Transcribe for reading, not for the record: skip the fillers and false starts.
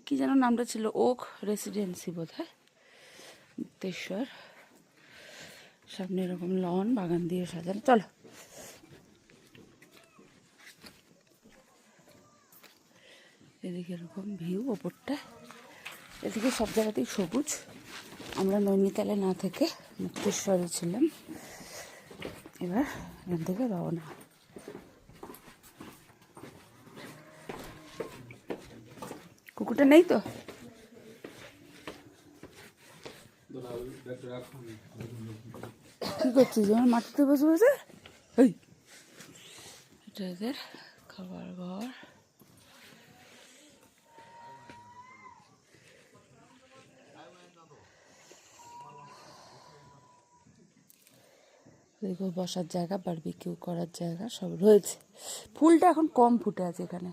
কি যেন নামটা ছিল, ওক রেসিডেন্সি বোধ হয়, মুক্তেশ্বর। সামনে এরকম লন বাগান দিয়ে সাজানো। চলো, এদিকে এরকম ভিউ ওপরটা, এদিকে সব জায়গাতেই সবুজ। আমরা নৈনিতালে না থেকে মুক্তেশ্বরে ছিলাম, এবার এখান থেকে রওনা। কুকুরটা নেই তো? কি করছিস আমার মাটিতে বসে বসে? এই, এটা এদের খাবার ঘর। বসার জায়গা, বারবিকিউ করার জায়গা সব রয়েছে। ফুলটা এখন কম ফুটে আছে এখানে।